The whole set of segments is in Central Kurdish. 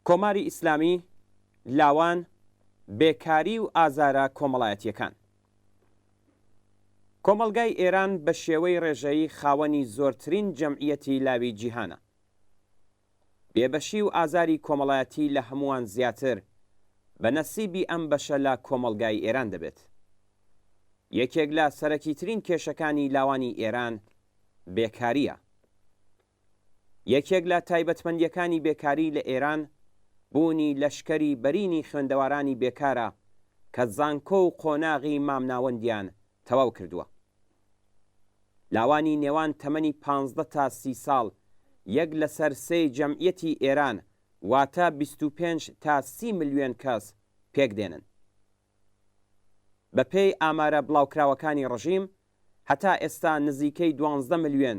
کۆماری ئیسلامی، لاوان، بێکاری و ئازارە کۆمەڵایەتیەکان. کۆمەڵگای ئێران بە شێوەی ڕێژەیی خاوەنی زۆرترین جەمعیەتی لاوی جیهانە. بێبەشی و ئازاری کۆمەڵایەتی لە هەمووان زیاتر بە نەسیبی ئەم بەشە لە کۆمەڵگای ئێران دەبێت. یەکێک لە سەرەکیترین کێشەکانی لاوانی ئێران بێکاریە. یەکێک لە تایبەتمەندیەکانی بێکاری لە ئێران بوونی لەشکەری بەرینی خوێندەوارانی بێکارە کە زانکۆ و قۆناغی مامناوەندیان تەواو کردووە. لاوانی نێوان تەمەنی 15 تا 30 ساڵ یەک لەسەر سێی جەمعیەتی ئێران واتە 25 تا 30 ملیۆن کەس پێک دێنن. بەپێی ئامارە بڵاوکراوەکانی ڕژیم هەتا ئێستا نزیکەی 12 ملیۆن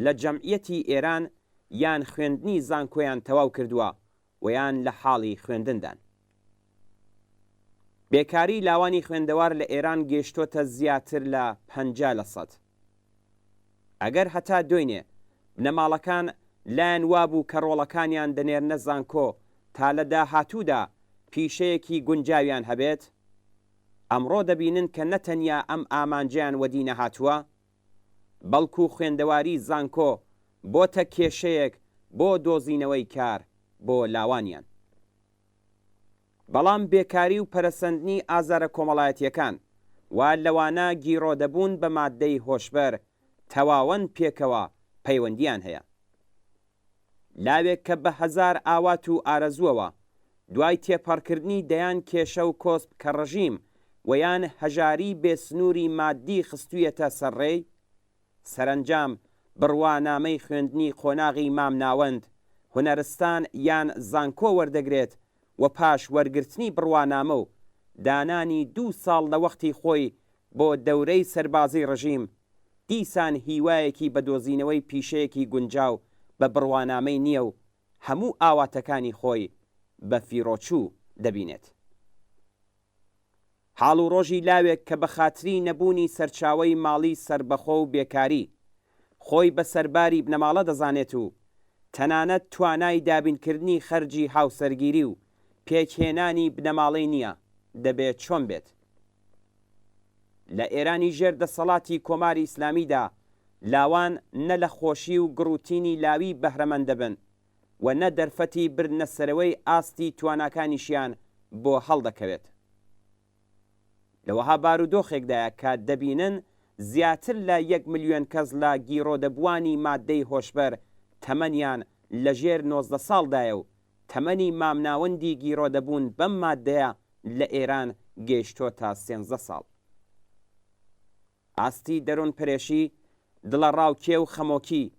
لە جەمعیەتی ئێران یان خوێندنی زانکۆیان تەواو کردووە و یان لە حاڵی خوێندندان. بێکاری لاوانی خوێندەوار لە ئێران گەیشتۆتە زیاتر لە 50%. ئەگەر هەتا دوێنێ بنەماڵەکان لایەن وابوو کە ڕۆڵەکانیان دەنێرنە زانکۆ تا لە داهاتوودا پیشەیەکی گونجاویان هەبێت، ئەمڕۆ دەبینن کە نەتەنیا ئەم ئامانجیان وەدی نەهاتووە، بەڵکو خوێندەواری زانکۆ بۆتە کێشەیەک بۆ دۆزینەوەی کار بۆ لاوانیان. بەڵام بێکاری و پەرەسەندنی ئازارە کۆمەڵایەتیەکان وا لەوانە گیرۆدەبوون بە ماددەی هۆشبەر تەواوەن پێکەوە پەیوەندیان هەیە. لاوێک کە بە هەزار ئاوات و ئارەزووەوە دوای تێپەڕکردنی دەیان کێشە و کۆسپ کە ڕژیم ویان هەژاری بێسنووری مادی خستوویەتە سەرڕێی، سەرنجام بڕوانامەی خوێندنی قۆناغی مامناوەند، هونەرستان یان زانکۆ وەردەگرێت و پاش وەرگرتنی بڕوانامە و دانانی 2 ساڵ لە وەختی خۆی بۆ دەورەی سەربازی ڕژیم دیسان هیوایەکی بە دۆزینەوەی پیشەیەکی گونجاو بە بڕوانامەی نییە و هەموو ئاواتەکانی خۆی بە فیرۆچوو دەبینێت. حاڵ و ڕۆژی لاوێک کە بە خاتری نەبوونی سەرچاوەی ماڵی سربەخۆ و بێکاری خۆی بە سەرباری بنەماڵە دەزانێت و تەنانەت توانای دابینکردنی خەرجی هاوسەرگیری و پێکهێنانی بنەماڵەی نییە، دەبێت چۆن بێت. لە ئێرانی ژێر دەسەڵاتی کۆماری ئیسلامیدا لاوان نە لە خۆشی و گڕوتینی لاوی بەهرەمەند دەبن و نە دەرفەتی برنەسەرەوەی ئاستی تواناکانیشیان بۆ هەڵدەکەوێت. لەوەها بارودۆخێکدایە کە دەبینن زیاتر لە 1 ملیۆن کەس لە گیرۆدەبوانی ماددەی هۆشبەر تەمەنیان لەژێر 19 ساڵدایە و تەمەنی مامناوەندی گیرۆدەبوون بەم ماددەیە لە ئێران گەیشتۆ تا 13 ساڵ. ئاستی دەروون پرێشی، دڵە ڕاوکێ و خەمۆکی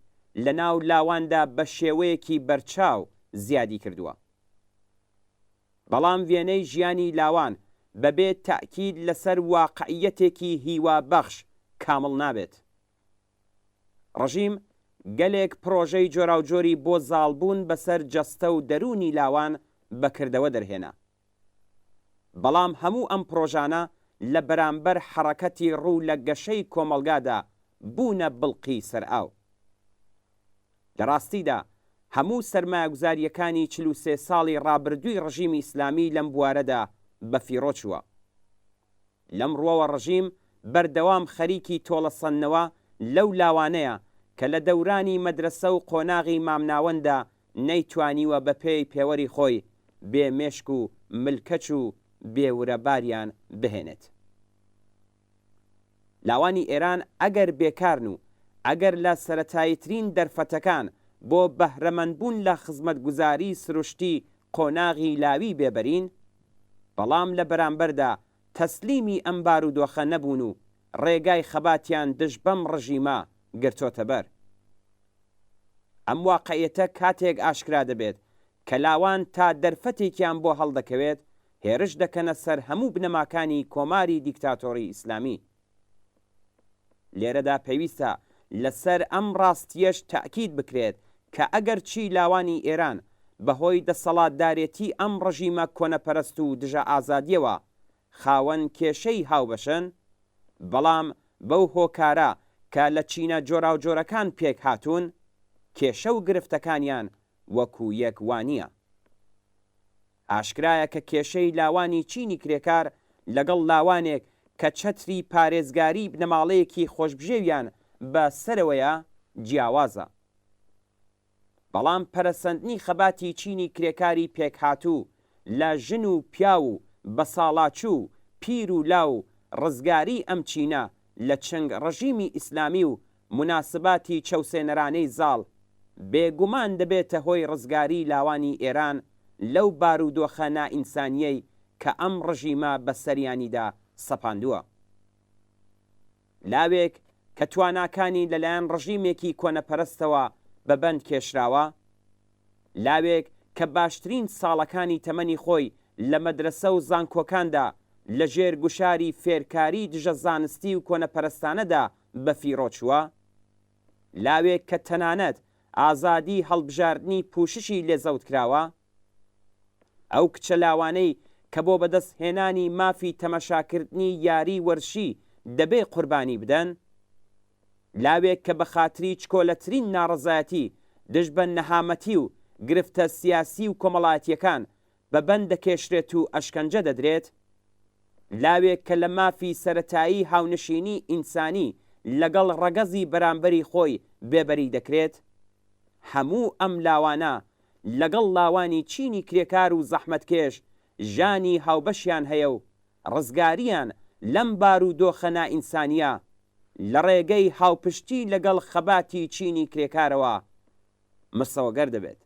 لە ناو لاواندا بە شێوەیەکی بەرچاو زیادی کردووە. بەڵام وێنەی ژیانی لاوان بەبێت تاکید لەسەر واقعیەتێکی هیوا بەخش کامڵ نابێت. ڕژیم گەلێک پرۆژەی جۆراوجۆری بۆ زاڵبوون بەسەر جەستە و دەرونی لاوان بەکردەوە دەرهێنا. بەڵام هەموو ئەم پرۆژانە لە بەرامبەر حەڕەکەتی ڕوو لە گەشەی کۆمەلگادا بوونە بڵقی سەرئاو. لە ڕاستیدا هەموو سەرمایەگوزاریەکانی 43 ساڵی ڕابردووی ڕژیمی ئیسلامی لەم بوارەدا بەفیڕۆچووە. لەم ڕۆوە ڕژیم بەردەوام خەریکی تۆڵەسەندنەوە لەو لاوانەیە کە لە دەورانی مەدرسە و قۆناغی مامناوەندا نەیتوانیوە بە پێی پێوەری خۆی بێ مێشک و ملکەچ و بێورەباریان بهێنێت. لاوانی ئێران ئەگەر بێکارن و ئەگەر لە سەرەتاییترین دەرفەتەکان بۆ بەهرەمەندبوون لە خزمەتگوزاری سروشتی قۆناغی لاوی بێبەرین، بەڵام لە بەرامبەردا تەسلیمی ئەم بارودۆخە نەبوون و ڕێگای خەباتیان دژ بەم ڕژیمە گرتۆتە بەر. ئەم واقعیەتە کاتێک ئاشکرا دەبێت کە لاوان تا دەرفەتێکیان بۆ هەڵدەکەوێت هێرش دەکەنە سەر هەموو بنەماکانی کۆماری دیکتاتۆری ئیسلامی. لێرەدا پێویستە لەسەر ئەم ڕاستیەش تاکید بکرێت کە ئەگەر چی لاوانی ئێران بەهۆی دەسەڵاتدارێتی ئەم ڕژیمە کۆنەپەرست و دژە ئازادیەوە خاوەن کێشەی هاوبەشن، بەڵام بەو هۆکارە کە لە چینە جۆراوجۆرەکان پێک هاتوون کێشە و گرفتەکانیان وەکو یەک وانییە. ئاشکرایە کە کێشەی لاوانی چینی کرێکار لەگەڵ لاوانێک کە چەتری پارێزگاری بنەماڵەیەکی خۆشبژێویان بە سەرەوەیە جیاوازە. بەڵام پەرەسەندنی خەباتی چینی کرێکاری پێکهاتوو لە ژن و پیا و بەساڵاچوو پیر و لاو ڕزگاری ئەم چینە لە چنگ ڕەژیمی ئیسلامی و مناسباتی چەوسێنەرانەی زاڵ بێگومان دەبێتە هۆی ڕزگاری لاوانی ئێران لەو بارودۆخە نائینسانیەی کە ئەم ڕژیمە بەسەریانیدا سەپاندووە. لاوێک کە تواناکانی لەلایەن ڕژیمێکی کۆنەپەرستەوە بەبەند کێشراوە، لاوێک کە باشترین ساڵەکانی تەمەنی خۆی لە مەدرسە و زانکۆکاندا لە ژێر گوشاری فێرکاری دژە زانستی و کۆنەپەرستانەدا بەفیڕۆچووە، لاوێک کە تەنانەت ئازادی هەڵبژاردننی پوششی لێزەوت کراوە، ئەو کچە لاوانەی کە بۆ بەدەست هێنانی مافی تەمەشاکردنی یاری وەرشی دەبێ قوربانی بدەن، لاوێک کە بە خاتری چکۆلەترین ناڕەزایەتی دژ بە نەهامەتی و گرفتە سیاسی و کۆمەڵایەتیەکان بەبەند دەکێشرێت و ئەشکەنجە دەدرێت، لاوێک کە لە مافی سەرەتایی هاونشینی ئینسانی لەگەڵ ڕەگەزی بەرامبەری خۆی بێبەری دەکرێت، هەموو ئەم لاوانە لەگەڵ لاوانی چینی کرێکار و زەحمەتکێش ژانی هاوبەشیان هەیە و ڕزگاریان لەم بارودۆخە نائینسانیە لە ڕێگەی هاوپشتی لەگەڵ خەباتی چینی کرێکارەوە مسەوەگەر دەبێت.